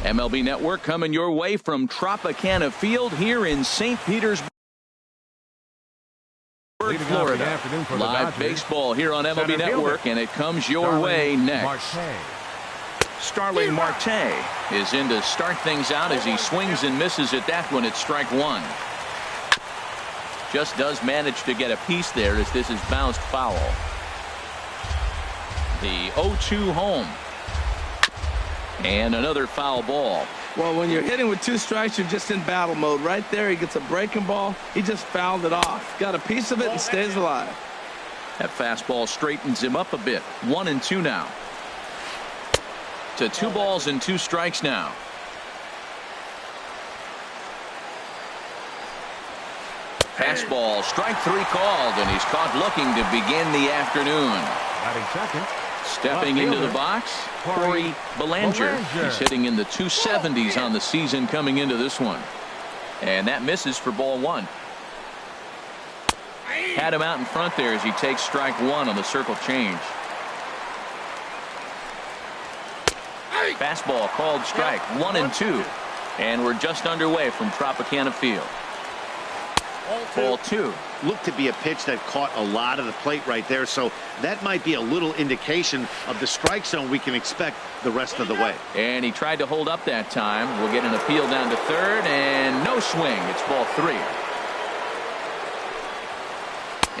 MLB Network coming your way from Tropicana Field here in St. Petersburg, Florida. Live baseball here on MLB Network, and it comes your way next. Starling Marte is in to start things out as he swings and misses at that one at strike one. Just does manage to get a piece there as this is bounced foul. The 0-2 home. And another foul ball. Well, when you're hitting with 2 strikes, you're just in battle mode. Right there, he gets a breaking ball. He just fouled it off. Got a piece of it and stays alive. That fastball straightens him up a bit. 1-2 now. To 2 balls and 2 strikes now. Fastball, strike 3 called, and he's caught looking to begin the afternoon. Stepping into the box, Corey Belanger. He's hitting in the 270s on the season coming into this one. And that misses for ball 1. Had him out in front there as he takes strike 1 on the circle change. Fastball called strike 1-2. And we're just underway from Tropicana Field. Ball 2. Looked to be a pitch that caught a lot of the plate right there, so that might be a little indication of the strike zone we can expect the rest of the way. And he tried to hold up that time. We'll get an appeal down to third, and no swing. It's ball 3.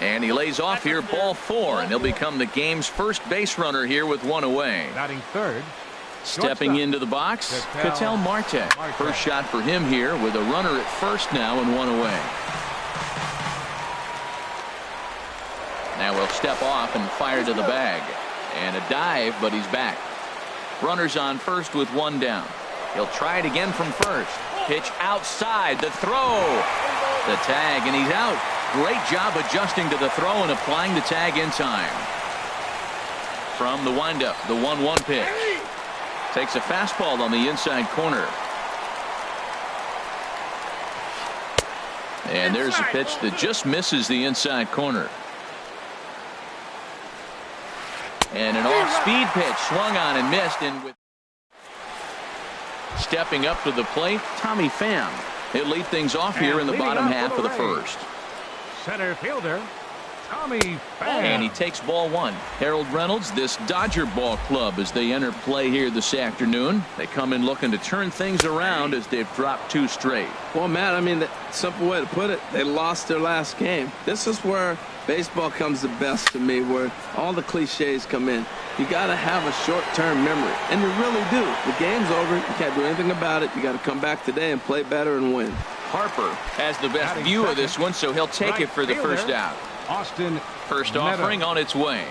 And he lays off here, ball 4, and he'll become the game's first base runner here with 1 away. Batting third. Stepping into the box, Ketel Marte. First shot for him here with a runner at first now and 1 away. Now we'll step off and fire to the bag. And a dive, but he's back. Runners on first with 1 down. He'll try it again from first. Pitch outside. The throw. The tag, and he's out. Great job adjusting to the throw and applying the tag in time. From the windup, the 1-1 pitch. Takes a fastball on the inside corner. And there's a pitch that just misses the inside corner. And an off-speed pitch swung on and missed. And with stepping up to the plate, Tommy Pham. He'll lead things off here in the bottom half of the first. Center fielder Tommy Pham. And he takes ball 1. Harold Reynolds, this Dodger ball club as they enter play here this afternoon. They come in looking to turn things around as they've dropped 2 straight. Well, Matt, I mean, the simple way to put it, they lost their last game. This is where baseball comes the best to me, where all the cliches come in. You got to have a short-term memory, and you really do. The game's over. You can't do anything about it. You got to come back today and play better and win. Harper has the best view of this one, so he'll take it for the first out. Austin First offering on its way.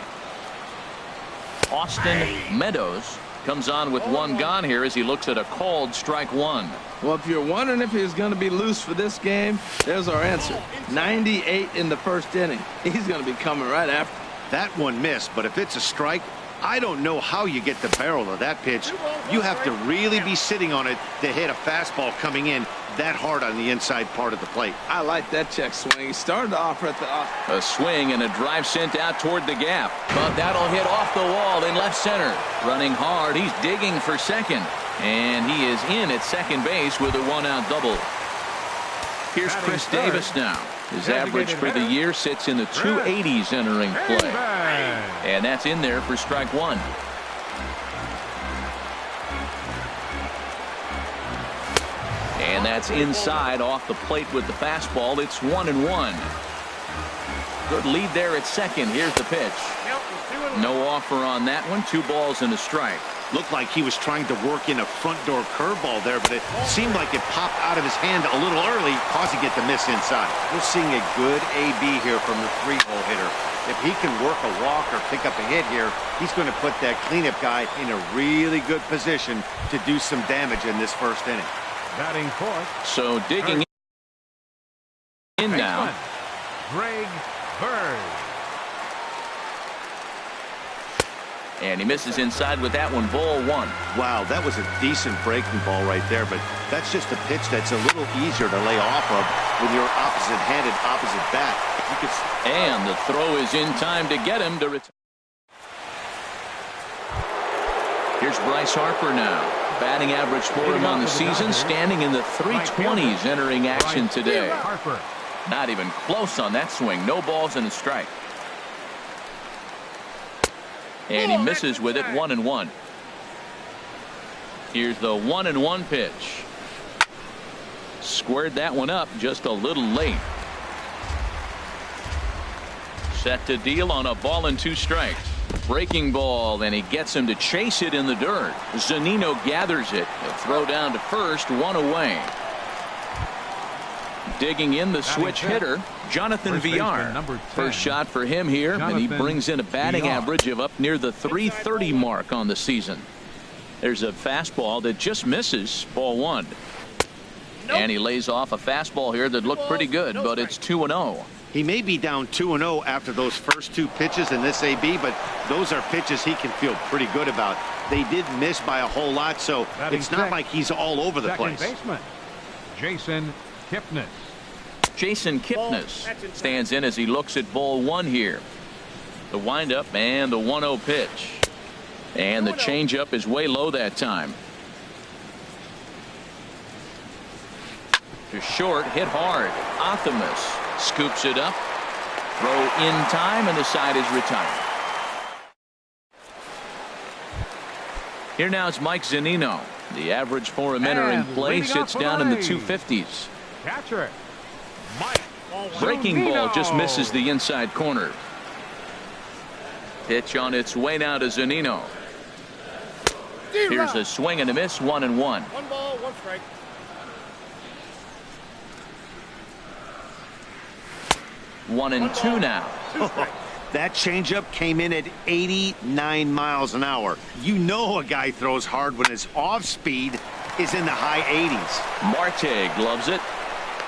Austin Meadows comes on with 1 gone here as he looks at a called strike 1. Well, if you're wondering if he's going to be loose for this game, there's our answer. 98 in the first inning. He's going to be coming right after. That one missed, but if it's a strike, I don't know how you get the barrel of that pitch. You have to really be sitting on it to hit a fastball coming in that hard on the inside part of the plate. I like that check swing. He started off at the A swing and a drive sent out toward the gap, but that'll hit off the wall in left center. Running hard, he's digging for second, and he is in at second base with a 1-out double. Here's Chris Davis now. His average for the year sits in the 280s entering play, and that's in there for strike 1. And that's inside off the plate with the fastball. It's 1-1. Good lead there at second. Here's the pitch. No offer on that one. 2 balls and a strike. Looked like he was trying to work in a front door curveball there, but it seemed like it popped out of his hand a little early, causing it to miss inside. We're seeing a good AB here from the 3-hole hitter. If he can work a walk or pick up a hit here, he's going to put that cleanup guy in a really good position to do some damage in this first inning. Batting fourth. So digging in now. Greg Bird. And he misses inside with that one, ball 1. Wow, that was a decent breaking ball right there, but that's just a pitch that's a little easier to lay off of with your opposite-handed, opposite bat. And the throw is in time to get him to return. Here's Bryce Harper now. Batting average for him on the season standing in the 320s entering action today. Harper. Not even close on that swing. No balls and a strike. And he misses with it. 1-1. Here's the 1-1 pitch. Squared that one up just a little late. Set to deal on a ball and 2 strikes. Breaking ball, and he gets him to chase it in the dirt. Zunino gathers it. He'll throw down to first, 1 away. Digging in the switch hitter, Jonathan Villar. First shot for him here, and he brings in a batting average of up near the 330 mark on the season. There's a fastball that just misses, ball 1. And he lays off a fastball here that looked pretty good, but it's 2-0. He may be down 2-0 after those first 2 pitches in this AB, but those are pitches he can feel pretty good about. They did miss by a whole lot, so it's not like he's all over the place. Baseman, Jason Kipnis. Jason Kipnis stands in as he looks at ball 1 here. The windup and the 1-0 pitch. And the changeup is way low that time. To short, hit hard. Optimus scoops it up. Throw in time, and the side is retired. Here now is Mike Zunino. The average for him entering play sits down in the 250s. Catcher, Mike Breaking ball just misses the inside corner. Pitch on its way now to Zunino. Here's a swing and a miss. 1-1. 1 ball, 1 strike. One and two now. That changeup came in at 89 miles an hour. You know a guy throws hard when his off speed is in the high 80s. Marte gloves it,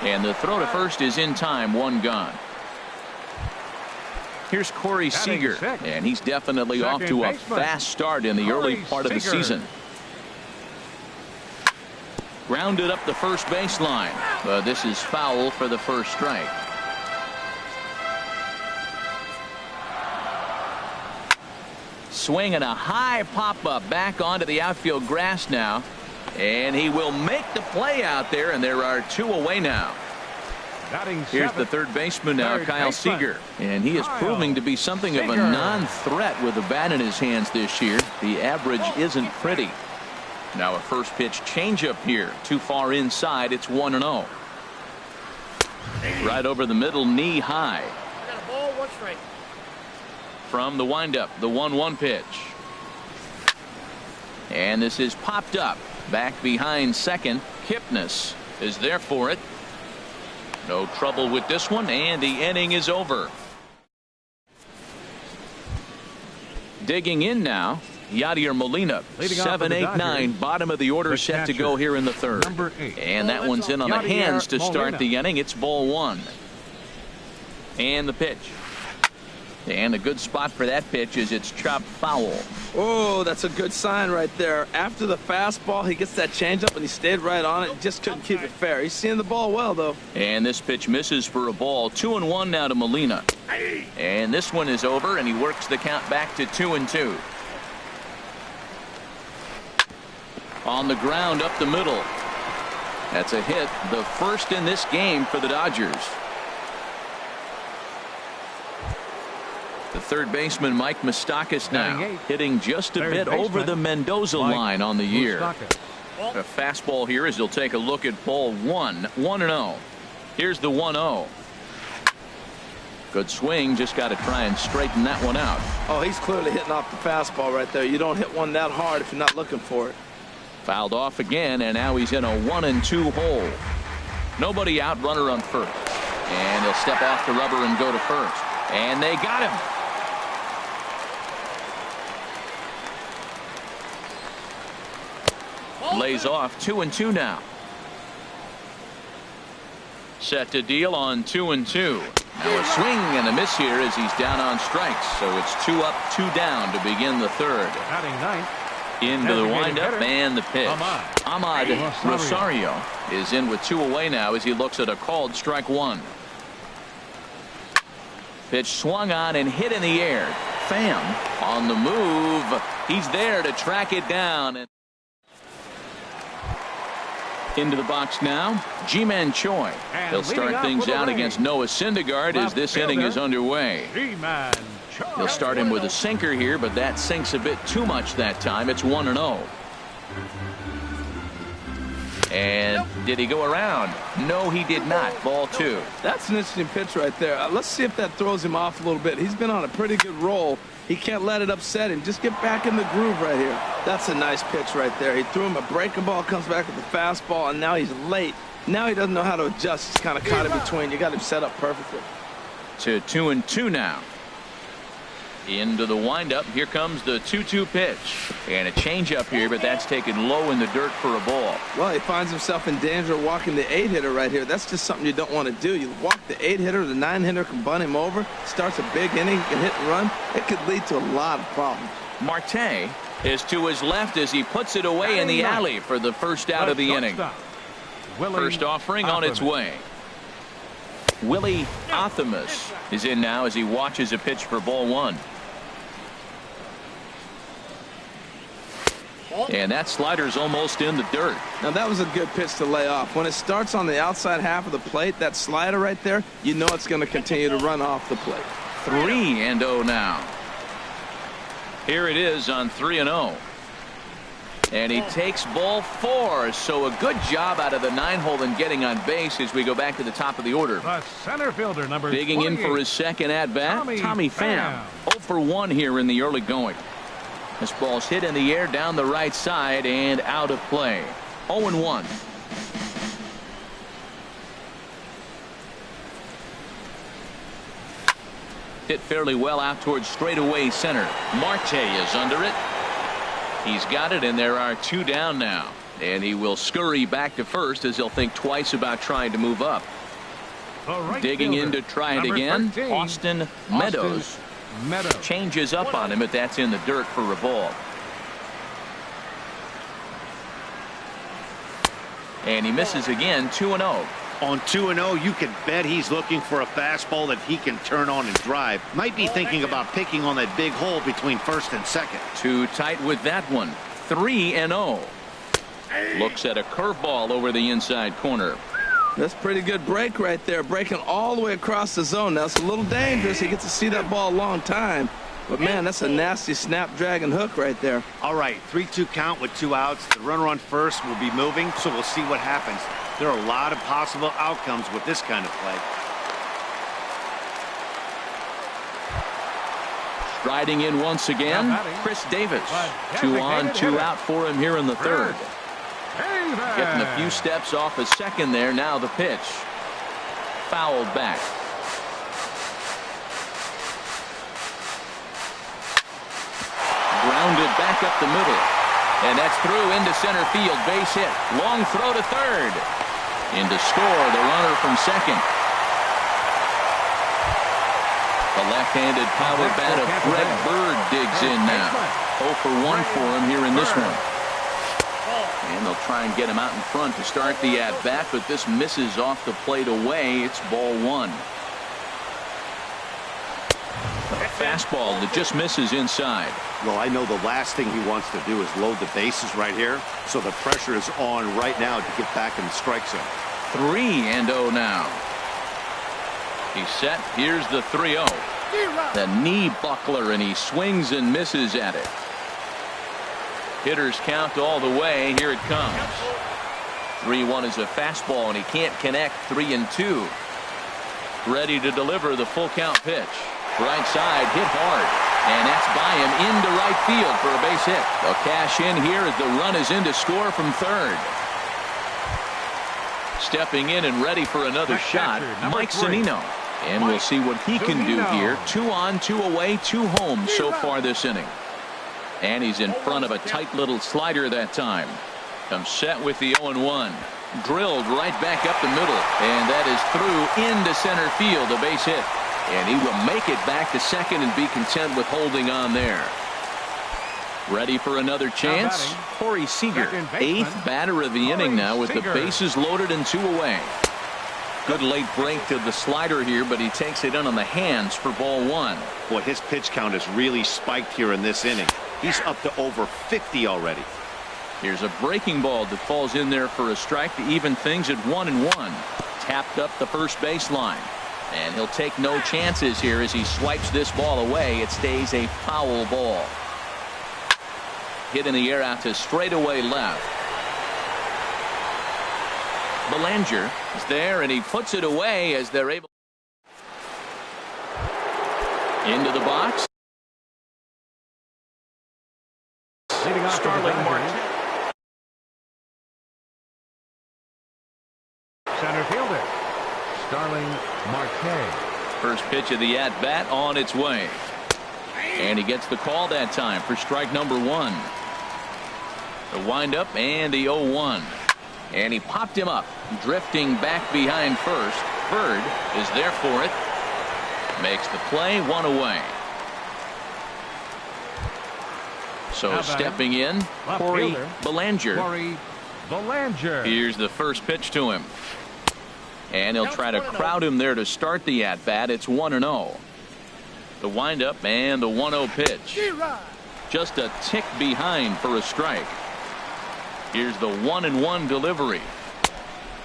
and the throw to first is in time. 1 gone. Here's Corey Seager, and he's definitely off to a fast start in the early part of the season. Grounded up the first baseline, but this is foul for the first strike. Swing and a high pop-up back onto the outfield grass now, and he will make the play out there, and there are 2 away now. Here's the third baseman now, Kyle Seager, and he is proving to be something of a non-threat with the bat in his hands this year. The average isn't pretty. Now a first pitch changeup here, too far inside. It's 1-0. Right over the middle, knee high. Got a ball, 1 strike. From the windup, the 1-1 pitch. And this is popped up. Back behind second. Kipnis is there for it. No trouble with this one, and the inning is over. Digging in now, Yadier Molina. 7, 8, 9, bottom of the order, set to go here in the third. And that one's in on the hands to start the inning. It's ball 1. And the pitch. And a good spot for that pitch is it's chopped foul. Oh, that's a good sign right there. After the fastball, he gets that changeup, and he stayed right on it. Just couldn't keep it fair. He's seeing the ball well, though. And this pitch misses for a ball. 2-1 now to Molina. And this one is over, and he works the count back to 2-2. On the ground up the middle. That's a hit, the first in this game for the Dodgers. The third baseman, Mike Moustakas, now hitting just a bit over the Mendoza line on the year. A fastball here as he'll take a look at ball 1. 1-0. Here's the 1-0. Good swing, just got to try and straighten that one out. Oh, he's clearly hitting off the fastball right there. You don't hit one that hard if you're not looking for it. Fouled off again, and now he's in a 1-2 hole. Nobody out, runner on first. And he'll step off the rubber and go to first. And they got him. Lays off. 2-2 now. Set to deal on 2-2. Now a swing and a miss here as he's down on strikes. So it's 2 up, 2 down to begin the third. Into the windup and the pitch. Ahmad Rosario is in with 2 away now as he looks at a called strike 1. Pitch swung on and hit in the air. Pham on the move. He's there to track it down. Into the box now, Ji-Man Choi. And He'll start things out against Noah Syndergaard as this inning is underway. Ji-Man Choi. He'll start him with a sinker here, but that sinks a bit too much that time. It's 1-0. And did he go around? No, he did not. Ball 2. That's an interesting pitch right there. Let's see if that throws him off a little bit. He's been on a pretty good roll. He can't let it upset him. Just get back in the groove right here. That's a nice pitch right there. He threw him a breaking ball, comes back with the fastball, and now he's late. Now he doesn't know how to adjust. He's kind of caught in between. You got him set up perfectly. To 2-2 now. Into the windup. Here comes the 2-2 pitch. And a changeup here, but that's taken low in the dirt for a ball. Well, he finds himself in danger of walking the 8-hitter right here. That's just something you don't want to do. You walk the 8-hitter, the 9-hitter can bunt him over, starts a big inning, he can hit and run. It could lead to a lot of problems. Marte is to his left as he puts it away in the alley for the first out of the inning. First offering on its way. Willie Athamas is in now as he watches a pitch for ball 1. And that slider's almost in the dirt. Now that was a good pitch to lay off. When it starts on the outside half of the plate, that slider right there, you know it's going to continue to run off the plate. 3-0 now. Here it is on 3-0. And he takes ball 4. So a good job out of the 9-hole in getting on base as we go back to the top of the order. The center fielder, number Digging in for his second at-bat, Tommy Pham. 0 for 1 here in the early going. This ball's hit in the air down the right side and out of play. 0-1. Hit fairly well out towards straightaway center. Marte is under it. He's got it, and there are 2 down now. And he will scurry back to first as he'll think twice about trying to move up. Digging in to try it again, 13, Austin Meadows. Changes up on him, but that's in the dirt for a ball. And he misses again. 2-0. On 2-0, you can bet he's looking for a fastball that he can turn on and drive. Might be thinking about picking on that big hole between first and second. Too tight with that one. 3-0. Looks at a curveball over the inside corner. That's a pretty good break right there, breaking all the way across the zone. Now it's a little dangerous. He gets to see that ball a long time, but man, that's a nasty snapdragon hook right there. All right, 3-2 count with 2 outs. The runner on first will be moving, so we'll see what happens. There are a lot of possible outcomes with this kind of play. Striding in once again, Chris Davis. 2 on, 2 out for him here in the third. Getting a few steps off his second there. Now the pitch. Fouled back. Grounded back up the middle. And that's through into center field. Base hit. Long throw to third. In to score the runner from second. The left-handed power bat of Fred Bird digs in now. 0 for 1 for him here in this one. And they'll try and get him out in front to start the at-bat, but this misses off the plate away. It's ball 1. A fastball that just misses inside. Well, I know the last thing he wants to do is load the bases right here, so the pressure is on right now to get back in the strike zone. 3-0 now. He's set. Here's the 3-0. The knee buckler, and he swings and misses at it. Hitters count all the way. Here it comes. 3-1 is a fastball, and he can't connect. 3-2. Ready to deliver the full count pitch. Right side, hit hard. And that's by him into right field for a base hit. They'll cash in here as the run is in to score from third. Stepping in and ready for another shot, Mike Zunino. And we'll see what he can do here. 2 on, 2 away, 2 home so far this inning. And he's in front of a tight little slider that time. Comes set with the 0-1. Drilled right back up the middle. And that is through into center field, a base hit. And he will make it back to second and be content with holding on there. Ready for another chance? Corey Seager, 8th batter of the inning now with the bases loaded and 2 away. Good late break to the slider here, but he takes it in on the hands for ball 1. Boy, his pitch count has really spiked here in this inning. He's up to over 50 already. Here's a breaking ball that falls in there for a strike to even things at 1-1. Tapped up the first baseline. And he'll take no chances here as he swipes this ball away. It stays a foul ball. Hit in the air out to straightaway left. Belanger is there, and he puts it away as they're able. Into the box. Starling Marte. Center fielder, Starling Marte. First pitch of the at-bat on its way. And he gets the call that time for strike number 1. The windup and the 0-1. And he popped him up, drifting back behind first. Bird is there for it. Makes the play, 1 away. So stepping in, Corey Belanger. Corey Belanger. Here's the first pitch to him. And he'll try to crowd him there to start the at-bat. It's 1-0. The windup and the 1-0 pitch. Just a tick behind for a strike. Here's the 1-1 delivery.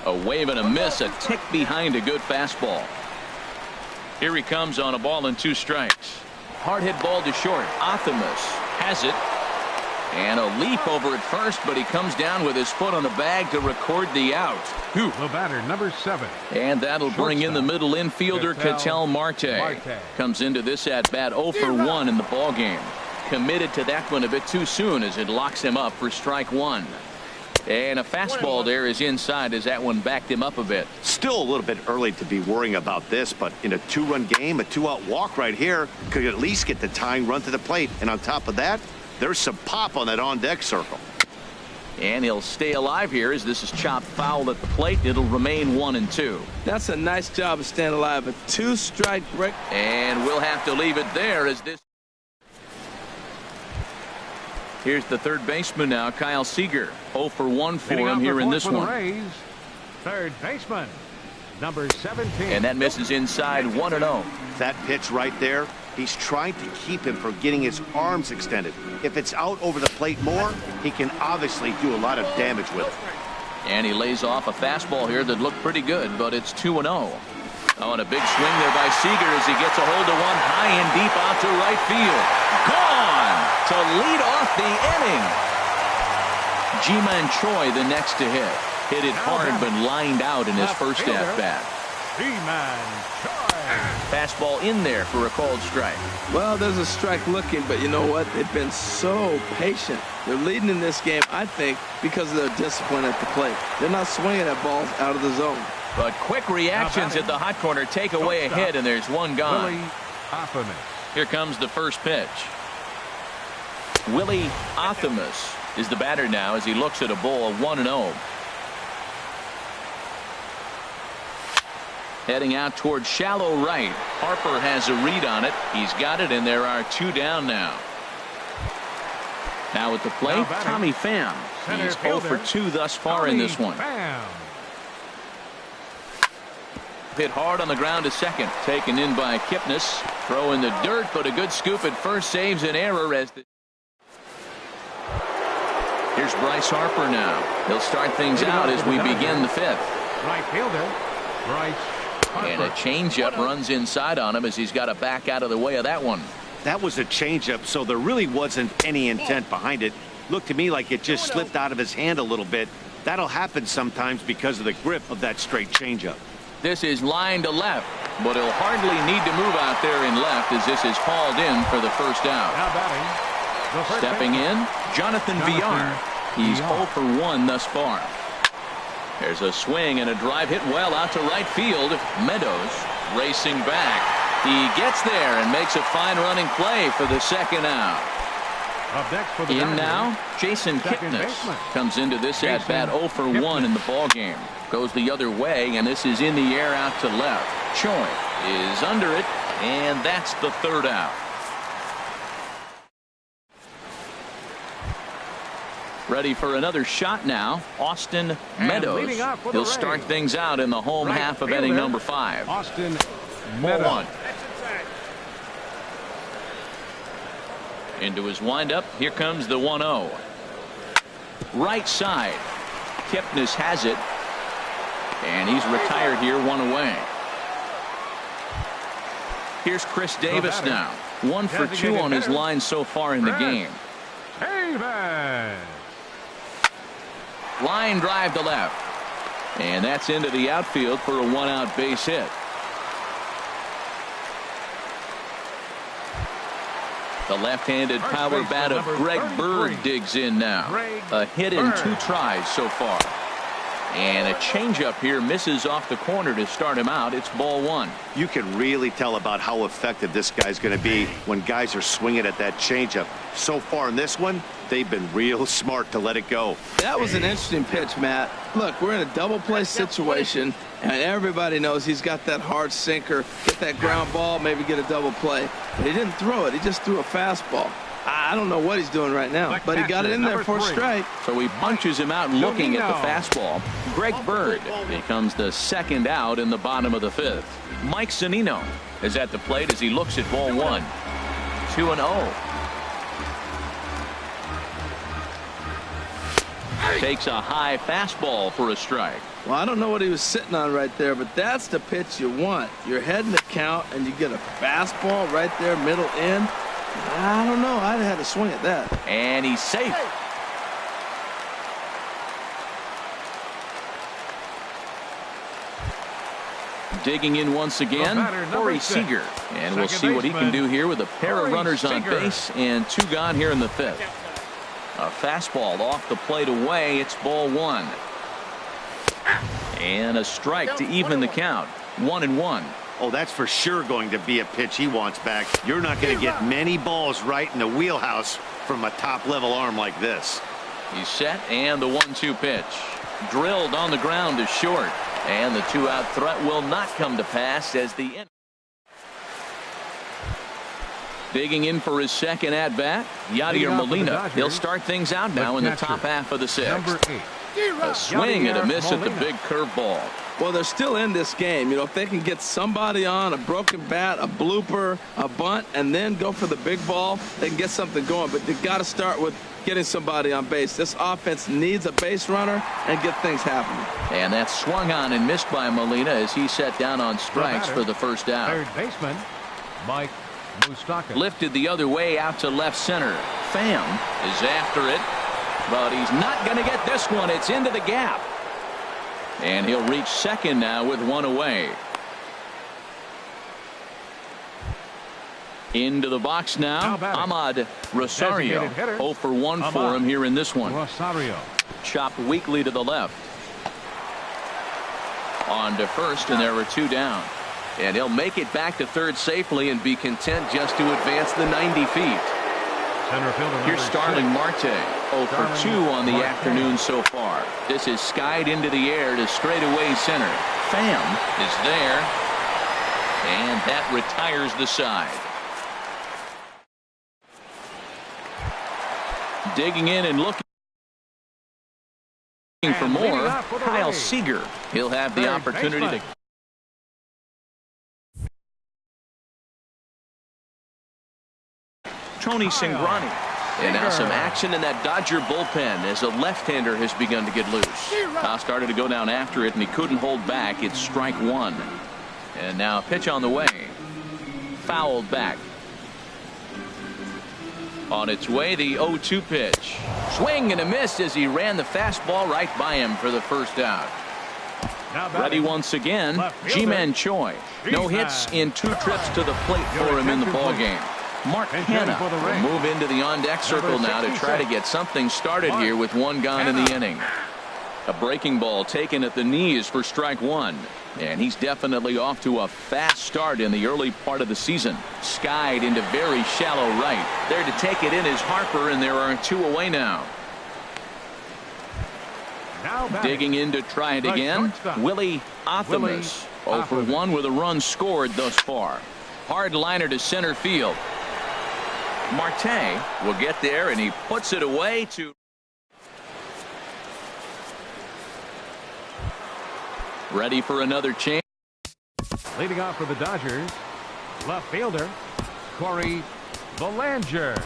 A wave and a miss, a tick behind a good fastball. Here he comes on a ball and 2 strikes. Hard hit ball to short. Optimus has it. And a leap over at first, but he comes down with his foot on the bag to record the out. The batter, number 7. And that'll bring in the middle infielder, Ketel Marte. Comes into this at-bat 0 for 1 in the ballgame. Committed to that one a bit too soon as it locks him up for strike 1. And a fastball there is inside as that one backed him up a bit. Still a little bit early to be worrying about this, but in a 2-run game, a 2-out walk right here could at least get the tying run to the plate. And on top of that, there's some pop on that on-deck circle. And he'll stay alive here as this is chopped foul at the plate. It'll remain 1-2. That's a nice job of staying alive. A 2-strike break. And we'll have to leave it there as this. Here's the third baseman now, Kyle Seager. 0 for 1 for him here in this one. Rays, third baseman, number 17. And that misses inside 1-0. That pitch right there, he's trying to keep him from getting his arms extended. If it's out over the plate more, he can obviously do a lot of damage with it. And he lays off a fastball here that looked pretty good, but it's 2-0. Oh, and a big swing there by Seager as he gets a hold of one high and deep out to right field. Gone to lead off the inning. Ji-Man Choi the next to hit. Hit it hard but lined out in his first at-bat. Ji-Man Choi. Fastball in there for a called strike. Well, there's a strike looking, but you know what? They've been so patient. They're leading in this game, I think, because of their discipline at the plate. They're not swinging at balls out of the zone. But quick reactions at the hot corner take away a hit, and there's one gone. Here comes the first pitch. Willie Optimus is the batter now as he looks at a ball 1-0. Heading out towards shallow right. Harper has a read on it. He's got it, and there are 2 down now. Now at the plate, Tommy Pham. He's 0 for 2 thus far in this one. Hit hard on the ground to second. Taken in by Kipnis. Throw in the dirt, but a good scoop at first saves an error as the. Here's Bryce Harper now. He'll start things out as we begin the 5th. Right fielder, Bryce Harper. And a changeup runs inside on him as he's got to back out of the way of that one. That was a changeup, so there really wasn't any intent behind it. Looked to me like it just slipped out of his hand a little bit. That'll happen sometimes because of the grip of that straight changeup. This is line to left, but he'll hardly need to move out there in left as this is hauled in for the first out. Now batting. Stepping in, Jonathan Villar. He's 0 for 1 thus far. There's a swing and a drive hit well out to right field. Meadows racing back. He gets there and makes a fine running play for the second out. In now, Jason Kipnis comes into this at-bat 0 for 1 in the ballgame. Goes the other way, and this is in the air out to left. Choi is under it, and that's the third out. Ready for another shot now, Austin Meadows. He'll start things out in the home half of inning number 5. Austin Meadows. 1. Into his windup. Here comes the 1-0. Right side. Kipnis has it. And he's retired here, 1 away. Here's Chris Davis now. 1 for 2 on his line so far in the game. Davis. Line drive to left. And that's into the outfield for a 1-out base hit. The left-handed power bat of Greg Bird digs in now. A hit in 2 tries so far. And a changeup here misses off the corner to start him out. It's ball 1. You can really tell about how effective this guy's going to be when guys are swinging at that changeup. So far in this one, they've been real smart to let it go. That was an interesting pitch, Matt. Look, we're in a double play situation, and everybody knows he's got that hard sinker. Get that ground ball, maybe get a double play. But he didn't throw it. He just threw a fastball. I don't know what he's doing right now, but he got it in there for a strike. So he punches him out looking at the fastball. Greg Bird becomes the 2nd out in the bottom of the 5th. Mike Zunino is at the plate as he looks at ball 1. 2-0. Takes a high fastball for a strike. Well, I don't know what he was sitting on right there, but that's the pitch you want. You're heading the count, and you get a fastball right there, middle in. I don't know. I'd have had to swing at that. And he's safe. Digging in once again, Corey Seager. And we'll see what he can do here with a pair of runners on base and 2 gone here in the 5th. A fastball off the plate away. It's ball 1. And a strike to even the count. 1-1. Oh, that's for sure going to be a pitch he wants back. You're not going to get many balls right in the wheelhouse from a top-level arm like this. He's set, and the 1-2 pitch. Drilled on the ground to short. And the 2-out threat will not come to pass as the end. Digging in for his 2nd at-bat, Yadier Molina. He'll start things out now in the top half of the 6th. A swing and a miss at the big curveball. Well, they're still in this game. You know, if they can get somebody on, a broken bat, a blooper, a bunt, and then go for the big ball, they can get something going. But they've got to start with getting somebody on base. This offense needs a base runner and get things happening. And that's swung on and missed by Molina as he set down on strikes for the 1st out. 3rd baseman, Mike Moustakas. Lifted the other way out to left center. Pham is after it, but he's not going to get this one. It's into the gap. And he'll reach 2nd now with 1 away. Into the box now, Ahmad Rosario. 0 for 1 for him here in this one. Rosario. Chopped weakly to the left. On to 1st, and there were 2 down. And he'll make it back to 3rd safely and be content just to advance the 90 feet. Here's Starling Marte. 0 for 2 on the afternoon so far. This is skied into the air to straightaway center. Pham is there. And that retires the side. Digging in and looking for more, Kyle Seager. He'll have the opportunity to Tony Cingrani. And now some action in that Dodger bullpen as a left-hander has begun to get loose. Now started to go down after it, and he couldn't hold back. It's strike 1. And now a pitch on the way. Fouled back. On its way, the 0-2 pitch. Swing and a miss as he ran the fastball right by him for the 1st out. Ready once again, Ji-Man Choi. No hits in 2 trips to the plate for him in the ballgame. Mark Hanna will move into the on-deck circle now to try to get something started here with 1 gone in the inning. A breaking ball taken at the knees for strike 1. And he's definitely off to a fast start in the early part of the season. Skied into very shallow right. There to take it in is Harper, and there are 2 away now. Digging in to try it again, Willie Athamas. 0 for 1 with a run scored thus far. Hard liner to center field. Marte will get there, and he puts it away to ready for another chance. Leading off for the Dodgers, left fielder Corey Belanger.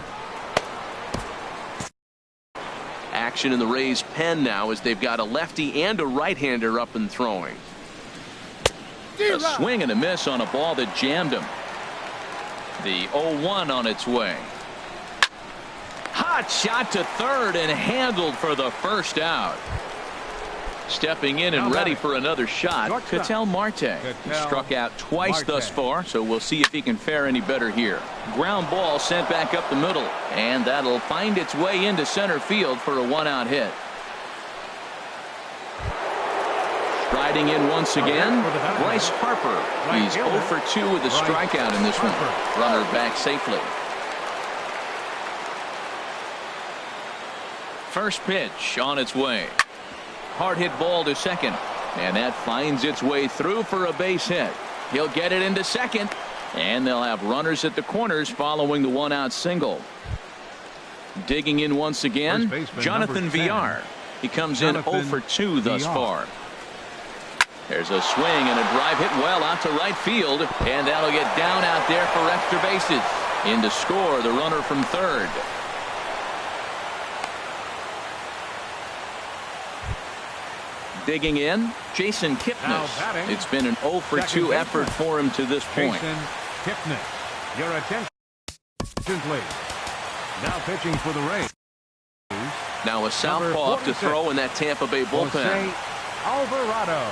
Action in the Rays pen now as they've got a lefty and a right-hander up and throwing. A swing and a miss on a ball that jammed him. The 0-1 on its way. Hot shot to third and handled for the first out. Stepping in and ready for another shot, Ketel Marte. He struck out twice thus far, so we'll see if he can fare any better here. Ground ball sent back up the middle, and that'll find its way into center field for a one-out hit. Striding in once again, Bryce Harper. He's 0 for 2 with a strikeout in this one. Runner back safely. First pitch on its way. Hard hit ball to second, and that finds its way through for a base hit. He'll get it into second, and they'll have runners at the corners following the one-out single. Digging in once again, Jonathan Villar. He comes in 0 for 2 thus far. There's a swing and a drive hit well out to right field, and that'll get down out there for extra bases. In to score the runner from third. Digging in, Jason Kipnis. It's been an 0 for 2 effort for him to this point. Jason Kipnis. Your attention, please. Now pitching for the Rays. Now a southpaw up to throw in that Tampa Bay bullpen. Alvarado.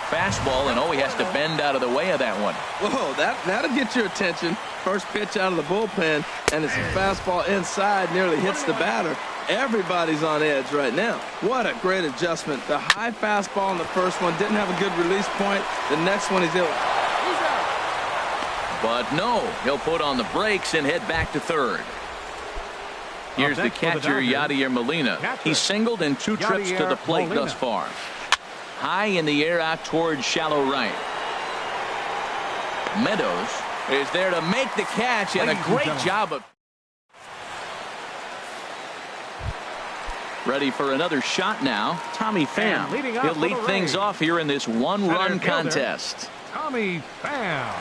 Fastball, and he has to bend out of the way of that one. Whoa, that'll get your attention. First pitch out of the bullpen, and it's a fastball inside, nearly hits the batter. Everybody's on edge right now. What a great adjustment. The high fastball in the first one didn't have a good release point. The next one he's able. But no, he'll put on the brakes and head back to third. Here's the catcher, Yadier Molina. He's singled in 2 trips to the plate thus far. High in the air out towards shallow right. Meadows is there to make the catch, and a great job of. Ready for another shot now, Tommy Pham. He'll lead things off here in this one-run contest. Tommy Pham.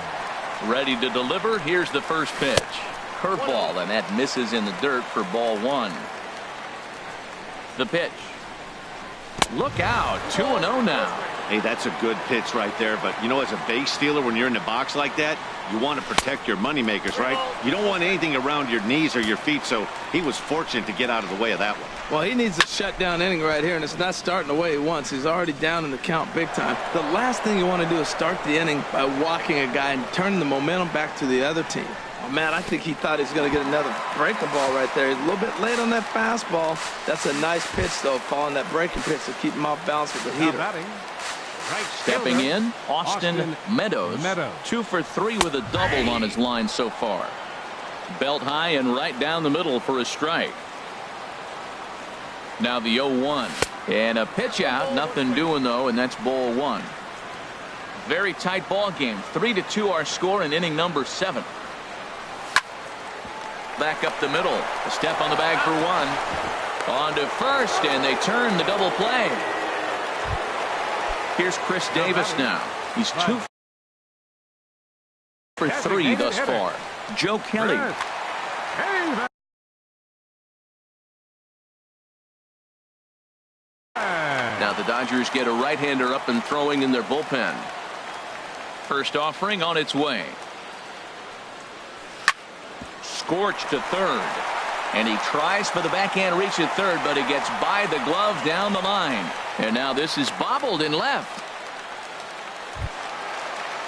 Ready to deliver. Here's the first pitch. Curveball, and that misses in the dirt for ball 1. The pitch. Look out, 2-0 now. Hey, that's a good pitch right there. But, you know, as a base stealer, when you're in the box like that, you want to protect your moneymakers, right? You don't want anything around your knees or your feet, so he was fortunate to get out of the way of that one. Well, he needs a shutdown inning right here, and it's not starting the way he wants. He's already down in the count big time. The last thing you want to do is start the inning by walking a guy and turning the momentum back to the other team. Oh, man, I think he thought he was going to get another breaking ball right there. He's a little bit late on that fastball. That's a nice pitch, though, following that breaking pitch to keep him off balance with the heater. Stepping in, Austin Meadows. 2 for 3 with a double on his line so far. Belt high and right down the middle for a strike. Now the 0-1. And a pitch out. Nothing doing, though, and that's ball 1. Very tight ball game. 3-2 our score in inning number 7. Back up the middle. A step on the bag for 1. On to first, and they turn the double play. Here's Chris Davis now. He's 2 for 3 thus far. Joe Kelly. Now the Dodgers get a right-hander up and throwing in their bullpen. First offering on its way. Scorched to third. And he tries for the backhand reach at third, but he gets by the glove down the line. And now this is bobbled in left.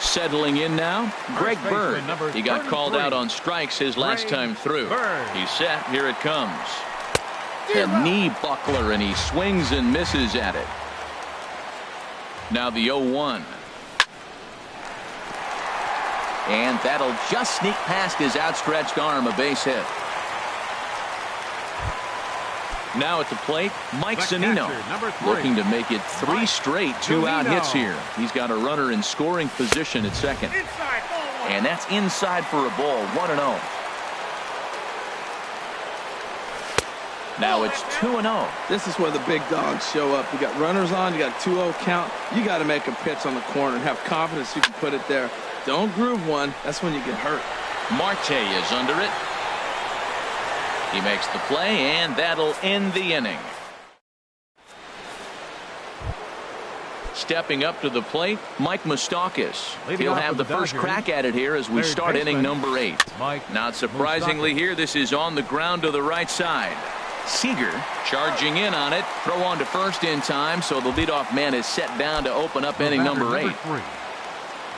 Settling in now, Greg Bird. He got called out on strikes his last time through. He's set. Here it comes. A knee buckler, and he swings and misses at it. Now the 0-1. And that'll just sneak past his outstretched arm, a base hit. Now at the plate, Mike Zunino, looking to make it 3 straight 2-out hits here. He's got a runner in scoring position at second. And that's inside for a ball, 1-0. Now it's 2-0. This is where the big dogs show up. You got runners on, you got a 2-0 count. You got to make a pitch on the corner and have confidence you can put it there. Don't groove one. That's when you get hurt. Marte is under it. He makes the play, and that'll end the inning. Stepping up to the plate, Mike Moustakas. He'll have the first crack at it here as we start inning number 8. Not surprisingly here, this is on the ground to the right side. Seager charging in on it. Throw on to first in time, so the leadoff man is set down to open up inning number 8.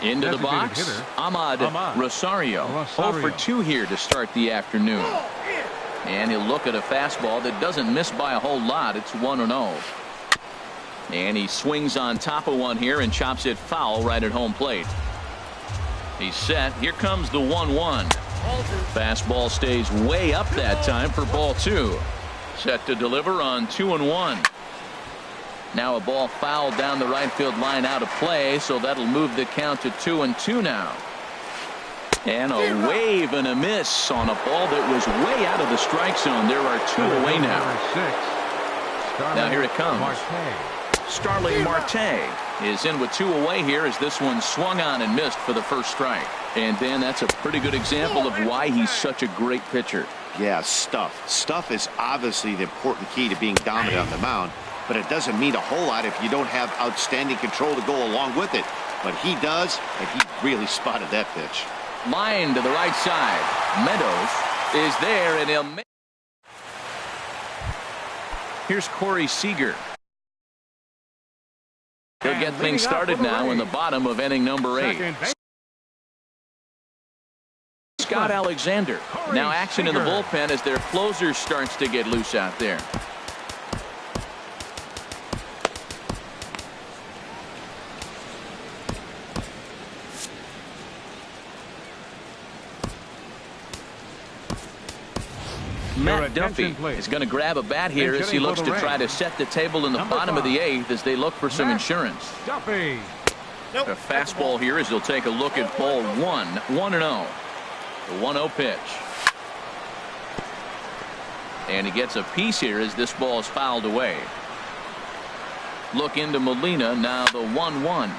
Into the box, Ahmad Rosario. 0 for 2 here to start the afternoon. And he'll look at a fastball that doesn't miss by a whole lot. It's 1-0. And he swings on top of one here and chops it foul right at home plate. He's set. Here comes the 1-1. Fastball stays way up that time for ball 2. Set to deliver on 2-1. Now a ball fouled down the right field line out of play, so that'll move the count to 2-2 now. And a wave and a miss on a ball that was way out of the strike zone. There are 2 away now. Now here it comes. Starling Marte is in with 2 away here as this one swung on and missed for the first strike. And Dan, that's a pretty good example of why he's such a great pitcher. Yeah, stuff. Stuff is obviously the important key to being dominant on the mound, but it doesn't mean a whole lot if you don't have outstanding control to go along with it. But he does, and he really spotted that pitch. Line to the right side. Meadows is there, and he'll make. Here's Corey Seager. He'll get things started now in the bottom of inning number 8. Scott Alexander. Now action in the bullpen as their closer starts to get loose out there. Matt Duffy is going to grab a bat here as he looks to try to set the table in the bottom of the 8th as they look for some insurance. Duffy. A fastball here as he'll take a look at ball 1. 1-0. The 1-0 pitch. And he gets a piece here as this ball is fouled away. Look into Molina. Now the 1-1.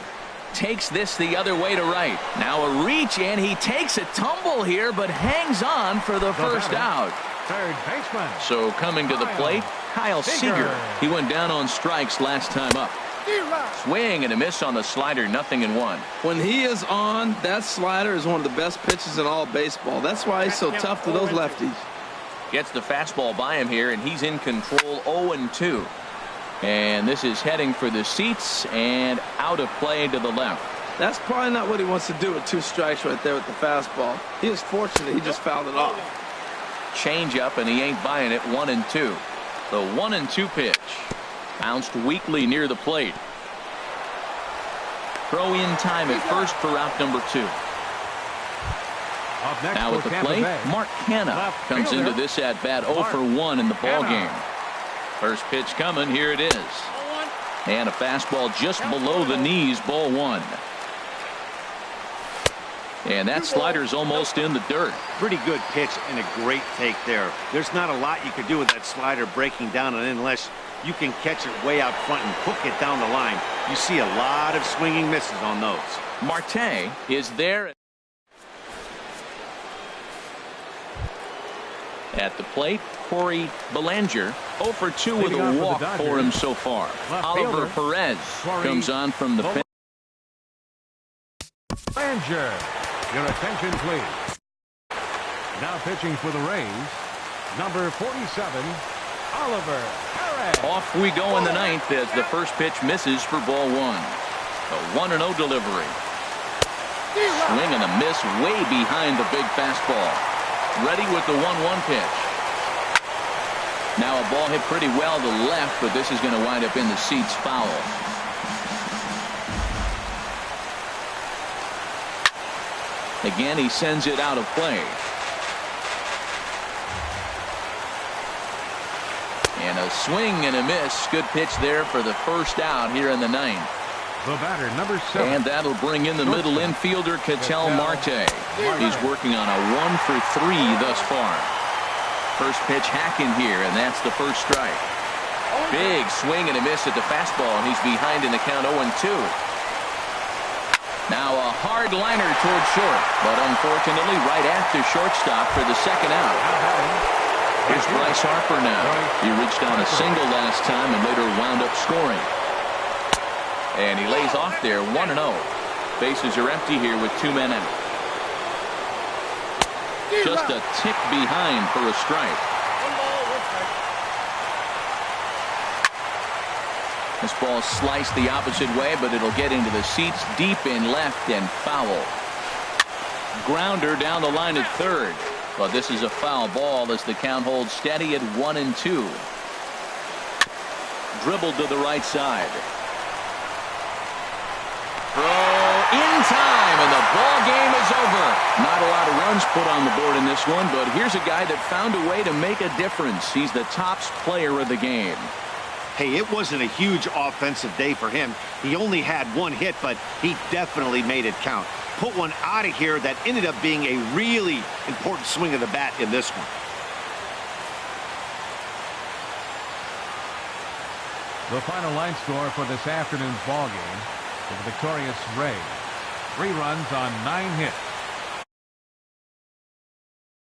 Takes this the other way to right. Now a reach, and he takes a tumble here but hangs on for the first out. Third baseman. So coming to the plate, Kyle Seager. He went down on strikes last time up. Swing and a miss on the slider, 0-1. When he is on, that slider is one of the best pitches in all baseball. That's why he's so tough to those lefties. Gets the fastball by him here, and he's in control. 0-2. And this is heading for the seats and out of play to the left. That's probably not what he wants to do with 2 strikes right there with the fastball. He is fortunate he just fouled it off. Change up, and he ain't buying it. 1-2. The 1-2 pitch. Bounced weakly near the plate. Throw in time at first for out number 2. Now at the plate, Mark Canha comes into this at bat 0 for 1 in the ball game. First pitch coming. Here it is. And a fastball just below the knees. Ball 1. And that slider's almost in the dirt. Pretty good pitch and a great take there. There's not a lot you could do with that slider breaking down unless you can catch it way out front and hook it down the line. You see a lot of swinging misses on those. Marte is there. At the plate, Corey Bellinger 0 for 2 with a walk for him so far. Oliver Perez comes on from the bench. Bellinger, your attention please. Now pitching for the Rays, number 47, Oliver Perez. Off we go in the 9th as the first pitch misses for ball 1. A 1-0 delivery. Swing and a miss way behind the big fastball. Ready with the 1-1 pitch. Now a ball hit pretty well to the left, but this is going to wind up in the seats foul. Again, he sends it out of play. And a swing and a miss. Good pitch there for the first out here in the 9th. The batter, number 7. And that'll bring in the middle infielder, Ketel Marte. He's working on a 1 for 3 thus far. First pitch hacking here, and that's the first strike. Big swing and a miss at the fastball, and he's behind in the count 0-2. Now a hard liner toward short, but unfortunately right after shortstop for the second out. Here's Bryce Harper now. He reached on a single last time and later wound up scoring. And he lays off there 1-0. Bases are empty here with 2 men out. Just a tick behind for a strike. 1 ball, 1 strike. This ball sliced the opposite way, but it'll get into the seats deep in left and foul. Grounder down the line at third. But this is a foul ball as the count holds steady at 1-2. Dribbled to the right side. Throw in time, and the ball game is over. Not a lot of runs put on the board in this one, but here's a guy that found a way to make a difference. He's the top player of the game. Hey, it wasn't a huge offensive day for him. He only had 1 hit, but he definitely made it count. Put one out of here that ended up being a really important swing of the bat in this one. The final line score for this afternoon's ball game for the victorious Rays. 3 runs on 9 hits.